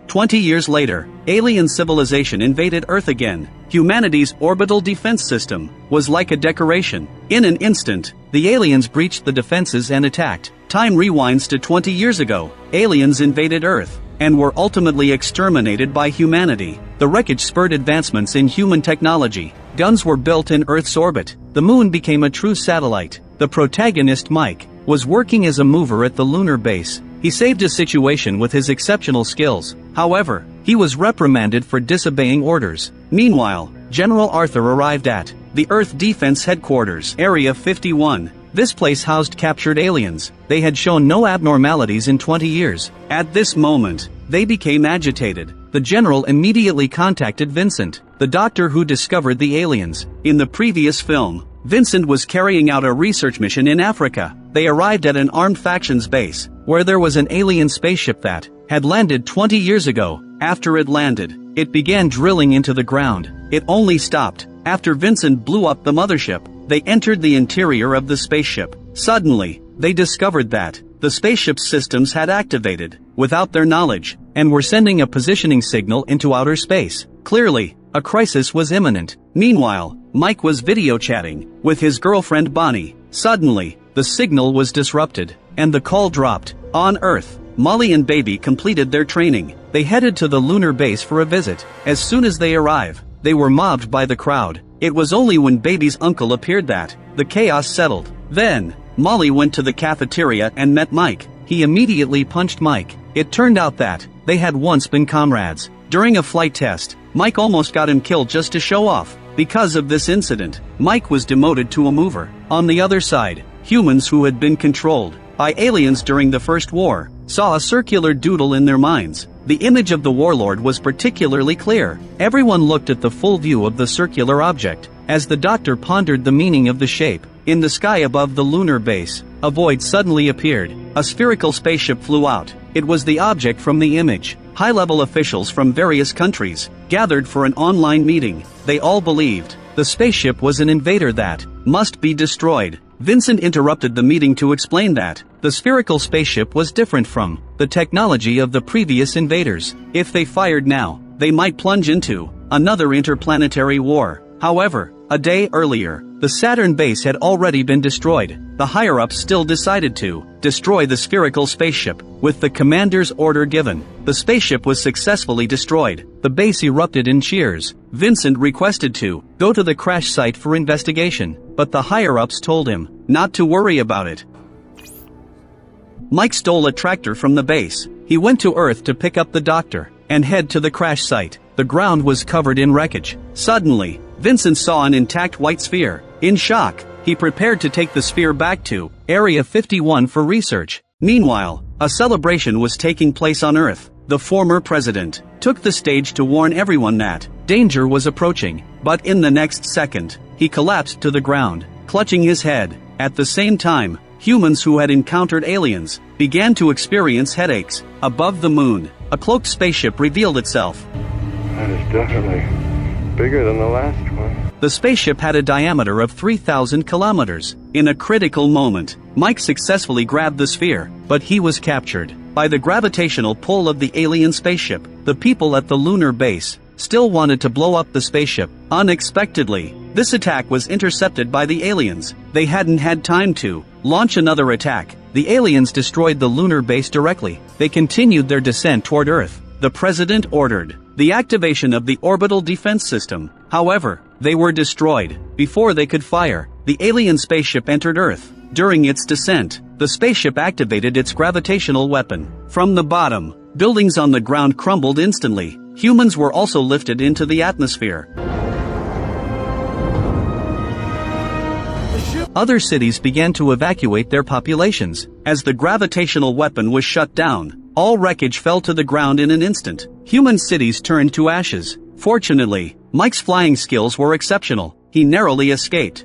20 years later, alien civilization invaded Earth again. Humanity's orbital defense system was like a decoration. In an instant, the aliens breached the defenses and attacked. Time rewinds to 20 years ago. Aliens invaded Earth and were ultimately exterminated by humanity. The wreckage spurred advancements in human technology. Guns were built in Earth's orbit. The moon became a true satellite. The protagonist, Mike, was working as a mover at the lunar base. He saved a situation with his exceptional skills. However, he was reprimanded for disobeying orders. Meanwhile, General Arthur arrived at the Earth Defense Headquarters, Area 51. This place housed captured aliens. They had shown no abnormalities in 20 years. At this moment, they became agitated. The general immediately contacted Vincent, the doctor who discovered the aliens. In the previous film, Vincent was carrying out a research mission in Africa. They arrived at an armed factions base, where there was an alien spaceship that had landed 20 years ago. After it landed, it began drilling into the ground. It only stopped after Vincent blew up the mothership. They entered the interior of the spaceship. Suddenly, they discovered that the spaceship's systems had activated without their knowledge and were sending a positioning signal into outer space. Clearly, a crisis was imminent. Meanwhile, Mike was video chatting with his girlfriend Bonnie. Suddenly, the signal was disrupted and the call dropped. On Earth, Molly and Baby completed their training. They headed to the lunar base for a visit. As soon as they arrived, they were mobbed by the crowd. It was only when Baby's uncle appeared that the chaos settled. Then, Molly went to the cafeteria and met Mike. He immediately punched Mike. It turned out that they had once been comrades. During a flight test, Mike almost got him killed just to show off. Because of this incident, Mike was demoted to a mover. On the other side, humans who had been controlled by aliens during the First War saw a circular doodle in their minds. The image of the warlord was particularly clear. Everyone looked at the full view of the circular object as the doctor pondered the meaning of the shape. In the sky above the lunar base, a void suddenly appeared. A spherical spaceship flew out. It was the object from the image. High-level officials from various countries gathered for an online meeting. They all believed the spaceship was an invader that must be destroyed. Vincent interrupted the meeting to explain that the spherical spaceship was different from the technology of the previous invaders. If they fired now, they might plunge into another interplanetary war. However, a day earlier, the Saturn base had already been destroyed. The higher-ups still decided to destroy the spherical spaceship. With the commander's order given, the spaceship was successfully destroyed. The base erupted in cheers. Vincent requested to go to the crash site for investigation, but the higher-ups told him not to worry about it. Mike stole a tractor from the base. He went to Earth to pick up the doctor and head to the crash site. The ground was covered in wreckage. Suddenly, Vincent saw an intact white sphere. In shock, he prepared to take the sphere back to Area 51 for research. Meanwhile, a celebration was taking place on Earth. The former president took the stage to warn everyone that danger was approaching, but in the next second, he collapsed to the ground, clutching his head. At the same time, humans who had encountered aliens began to experience headaches. Above the moon, a cloaked spaceship revealed itself. That is definitely bigger than the last one. The spaceship had a diameter of 3,000 kilometers. In a critical moment, Mike successfully grabbed the sphere, but he was captured by the gravitational pull of the alien spaceship. The people at the lunar base still wanted to blow up the spaceship. Unexpectedly, this attack was intercepted by the aliens. They hadn't had time to launch another attack. The aliens destroyed the lunar base directly. They continued their descent toward Earth. The president ordered the activation of the orbital defense system. However, they were destroyed before they could fire. The alien spaceship entered Earth. During its descent, the spaceship activated its gravitational weapon. From the bottom, buildings on the ground crumbled instantly. Humans were also lifted into the atmosphere. Other cities began to evacuate their populations. As the gravitational weapon was shut down, all wreckage fell to the ground in an instant. Human cities turned to ashes. Fortunately, Mike's flying skills were exceptional. He narrowly escaped.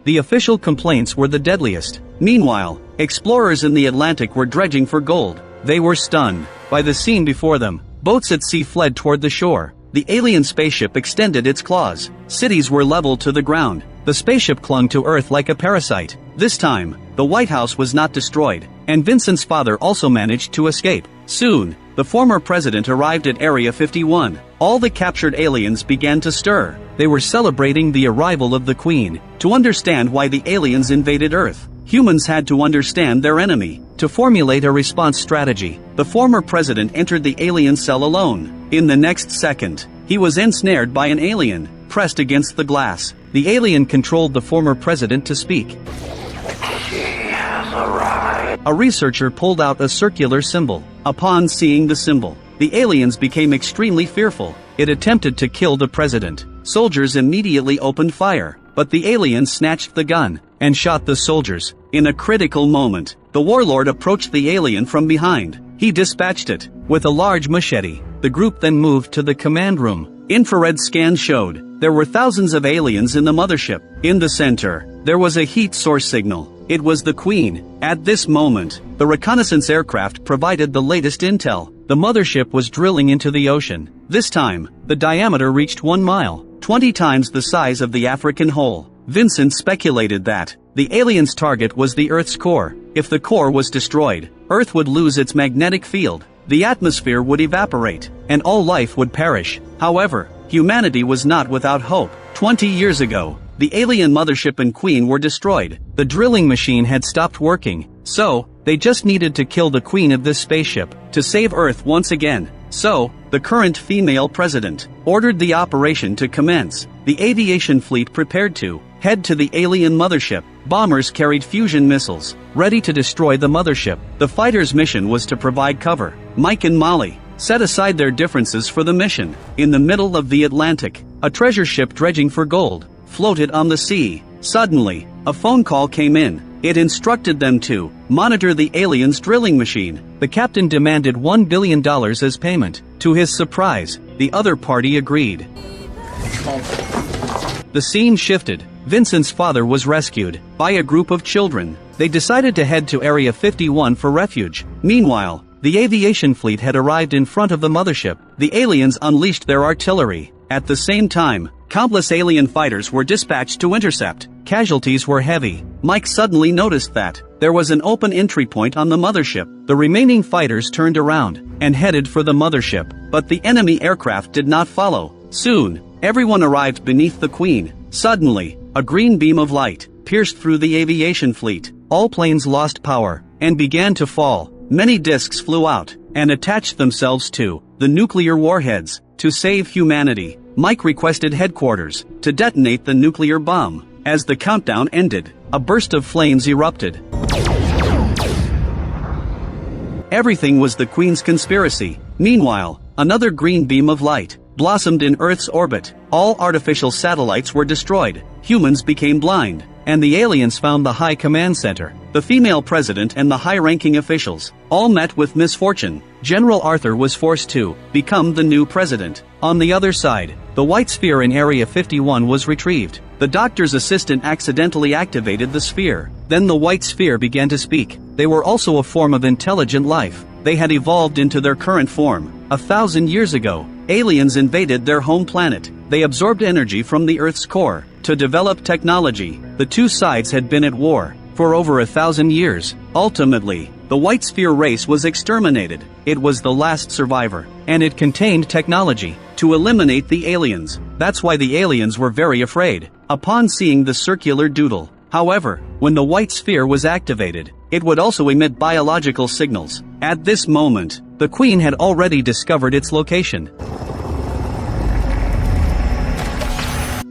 The official complaints were the deadliest. Meanwhile, explorers in the Atlantic were dredging for gold. They were stunned by the scene before them. Boats at sea fled toward the shore. The alien spaceship extended its claws. Cities were leveled to the ground. The spaceship clung to Earth like a parasite. This time, the White House was not destroyed, and Vincent's father also managed to escape. Soon, the former president arrived at Area 51. All the captured aliens began to stir. They were celebrating the arrival of the Queen. To understand why the aliens invaded Earth, humans had to understand their enemy. To formulate a response strategy, the former president entered the alien cell alone. In the next second, he was ensnared by an alien, pressed against the glass. The alien controlled the former president to speak. A researcher pulled out a circular symbol. Upon seeing the symbol, the aliens became extremely fearful. It attempted to kill the president. Soldiers immediately opened fire, but the alien snatched the gun and shot the soldiers. In a critical moment, the warlord approached the alien from behind. He dispatched it with a large machete. The group then moved to the command room. Infrared scans showed there were thousands of aliens in the mothership. In the center, there was a heat source signal. It was the Queen. At this moment, the reconnaissance aircraft provided the latest intel. The mothership was drilling into the ocean. This time, the diameter reached 1 mile, 20 times the size of the African whole. Vincent speculated that the aliens' target was the Earth's core. If the core was destroyed, Earth would lose its magnetic field, the atmosphere would evaporate, and all life would perish. However, humanity was not without hope. 20 years ago, the alien mothership and Queen were destroyed. The drilling machine had stopped working, so they just needed to kill the Queen of this spaceship to save Earth once again. So, the current female president ordered the operation to commence. The aviation fleet prepared to head to the alien mothership. Bombers carried fusion missiles, ready to destroy the mothership. The fighters' mission was to provide cover. Mike and Molly set aside their differences for the mission. In the middle of the Atlantic, a treasure ship dredging for gold floated on the sea. Suddenly, a phone call came in. It instructed them to monitor the aliens' drilling machine. The captain demanded $1 billion as payment. To his surprise, the other party agreed. The scene shifted. Vincent's father was rescued by a group of children. They decided to head to Area 51 for refuge. Meanwhile, the aviation fleet had arrived in front of the mothership. The aliens unleashed their artillery. At the same time, countless alien fighters were dispatched to intercept. Casualties were heavy. Mike suddenly noticed that there was an open entry point on the mothership. The remaining fighters turned around and headed for the mothership, but the enemy aircraft did not follow. Soon, everyone arrived beneath the Queen. Suddenly, a green beam of light pierced through the aviation fleet. All planes lost power and began to fall. Many discs flew out and attached themselves to the nuclear warheads. To save humanity, Mike requested headquarters to detonate the nuclear bomb. As the countdown ended, a burst of flames erupted. Everything was the Queen's conspiracy. Meanwhile, another green beam of light blossomed in Earth's orbit. All artificial satellites were destroyed. Humans became blind, and the aliens found the High Command Center. The female president and the high-ranking officials all met with misfortune. General Arthur was forced to become the new president. On the other side, the white sphere in Area 51 was retrieved. The doctor's assistant accidentally activated the sphere. Then the white sphere began to speak. They were also a form of intelligent life. They had evolved into their current form. 1,000 years ago, aliens invaded their home planet. They absorbed energy from the Earth's core to develop technology. The two sides had been at war for over 1,000 years. Ultimately, the white sphere race was exterminated. It was the last survivor, and it contained technology to eliminate the aliens. That's why the aliens were very afraid upon seeing the circular doodle. However, when the white sphere was activated, it would also emit biological signals. At this moment, the Queen had already discovered its location.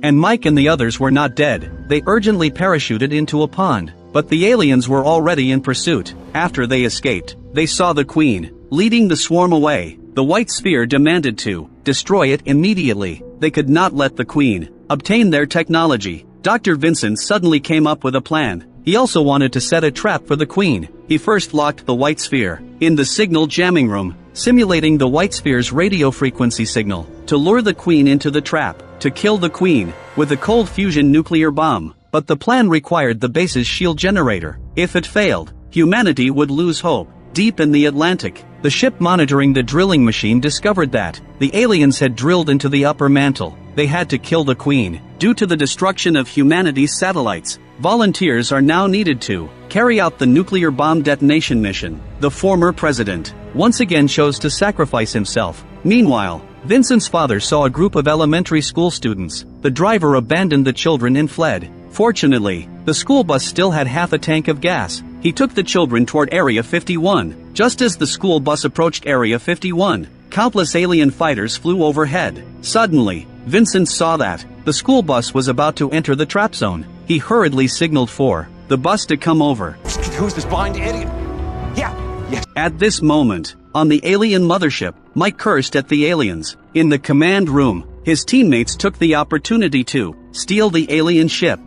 And Mike and the others were not dead. They urgently parachuted into a pond. But the aliens were already in pursuit. After they escaped, they saw the Queen leading the swarm away. The white sphere demanded to destroy it immediately. They could not let the Queen obtain their technology. Dr. Vincent suddenly came up with a plan. He also wanted to set a trap for the Queen. He first locked the white sphere in the signal jamming room, simulating the white sphere's radio frequency signal to lure the Queen into the trap, to kill the Queen with a cold fusion nuclear bomb. But the plan required the base's shield generator. If it failed, humanity would lose hope. Deep in the Atlantic, the ship monitoring the drilling machine discovered that the aliens had drilled into the upper mantle. They had to kill the Queen. Due to the destruction of humanity's satellites, volunteers are now needed to carry out the nuclear bomb detonation mission. The former president once again chose to sacrifice himself. Meanwhile, Vincent's father saw a group of elementary school students. The driver abandoned the children and fled. Fortunately, the school bus still had half a tank of gas. He took the children toward Area 51. Just as the school bus approached Area 51, countless alien fighters flew overhead. Suddenly, Vincent saw that the school bus was about to enter the trap zone. He hurriedly signaled for the bus to come over. Who's this blind idiot? Yeah. At this moment, on the alien mothership, Mike cursed at the aliens. In the command room, his teammates took the opportunity to steal the alien ship.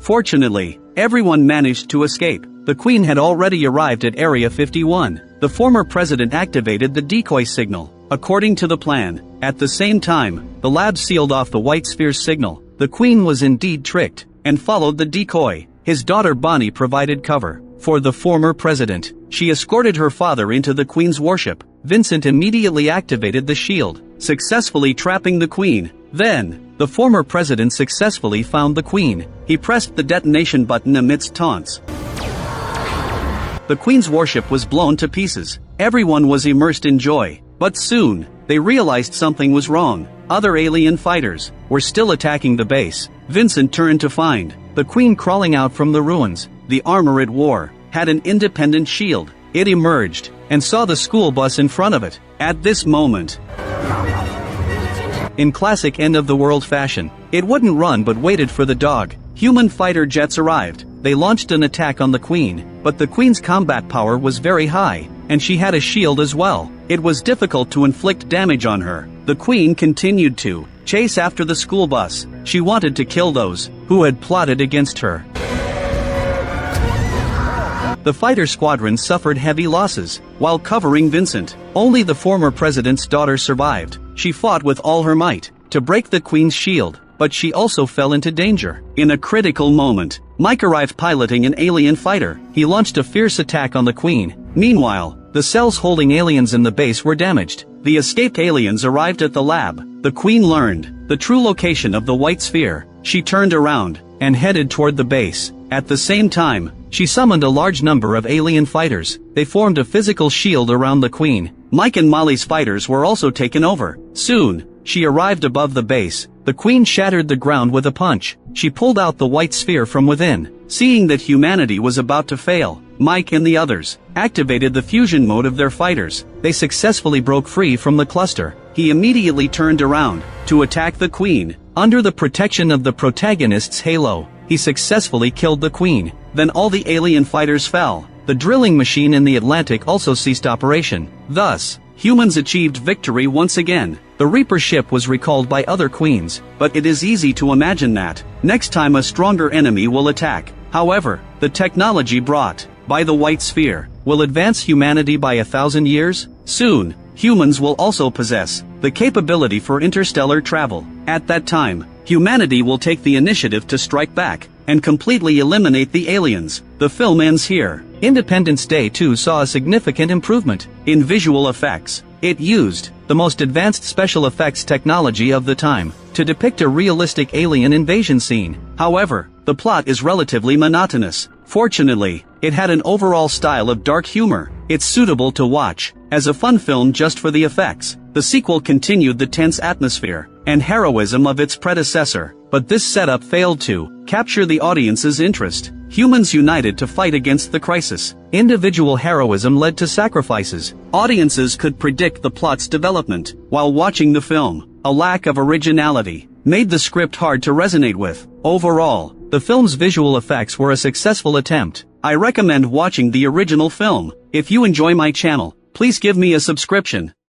Fortunately, everyone managed to escape. The Queen had already arrived at Area 51. The former president activated the decoy signal, according to the plan. At the same time, the lab sealed off the white sphere's signal. The Queen was indeed tricked, and followed the decoy. His daughter Bonnie provided cover for the former president. She escorted her father into the Queen's warship. Vincent immediately activated the shield, successfully trapping the Queen. Then, the former president successfully found the Queen. He pressed the detonation button amidst taunts. The Queen's warship was blown to pieces. Everyone was immersed in joy. But soon, they realized something was wrong. Other alien fighters were still attacking the base. Vincent turned to find the Queen crawling out from the ruins. The armor it wore had an independent shield. It emerged and saw the school bus in front of it. At this moment, in classic end-of-the-world fashion, it wouldn't run but waited for the dog. Human fighter jets arrived. They launched an attack on the Queen, but the Queen's combat power was very high, and she had a shield as well. It was difficult to inflict damage on her. The Queen continued to chase after the school bus. She wanted to kill those who had plotted against her. The fighter squadron suffered heavy losses while covering Vincent. Only the former president's daughter survived. She fought with all her might to break the Queen's shield, but she also fell into danger. In a critical moment, Mike arrived piloting an alien fighter. He launched a fierce attack on the Queen. Meanwhile, the cells holding aliens in the base were damaged. The escaped aliens arrived at the lab. The Queen learned the true location of the white sphere. She turned around and headed toward the base. At the same time, she summoned a large number of alien fighters. They formed a physical shield around the Queen. Mike and Molly's fighters were also taken over. Soon, she arrived above the base. The Queen shattered the ground with a punch. She pulled out the white sphere from within. Seeing that humanity was about to fail, Mike and the others activated the fusion mode of their fighters. They successfully broke free from the cluster. He immediately turned around to attack the Queen. Under the protection of the protagonist's halo, he successfully killed the Queen. Then all the alien fighters fell. The drilling machine in the Atlantic also ceased operation. Thus, humans achieved victory once again. The Reaper ship was recalled by other queens, but it is easy to imagine that next time a stronger enemy will attack. However, the technology brought by the white sphere will advance humanity by 1,000 years. Soon, humans will also possess the capability for interstellar travel. At that time, humanity will take the initiative to strike back and completely eliminate the aliens. The film ends here. Independence Day 2 saw a significant improvement in visual effects. It used the most advanced special effects technology of the time to depict a realistic alien invasion scene. However, the plot is relatively monotonous. Fortunately, it had an overall style of dark humor. It's suitable to watch as a fun film just for the effects. The sequel continued the tense atmosphere and heroism of its predecessor, but this setup failed to capture the audience's interest. Humans united to fight against the crisis. Individual heroism led to sacrifices. Audiences could predict the plot's development while watching the film. A lack of originality made the script hard to resonate with. Overall, the film's visual effects were a successful attempt. I recommend watching the original film. If you enjoy my channel, please give me a subscription.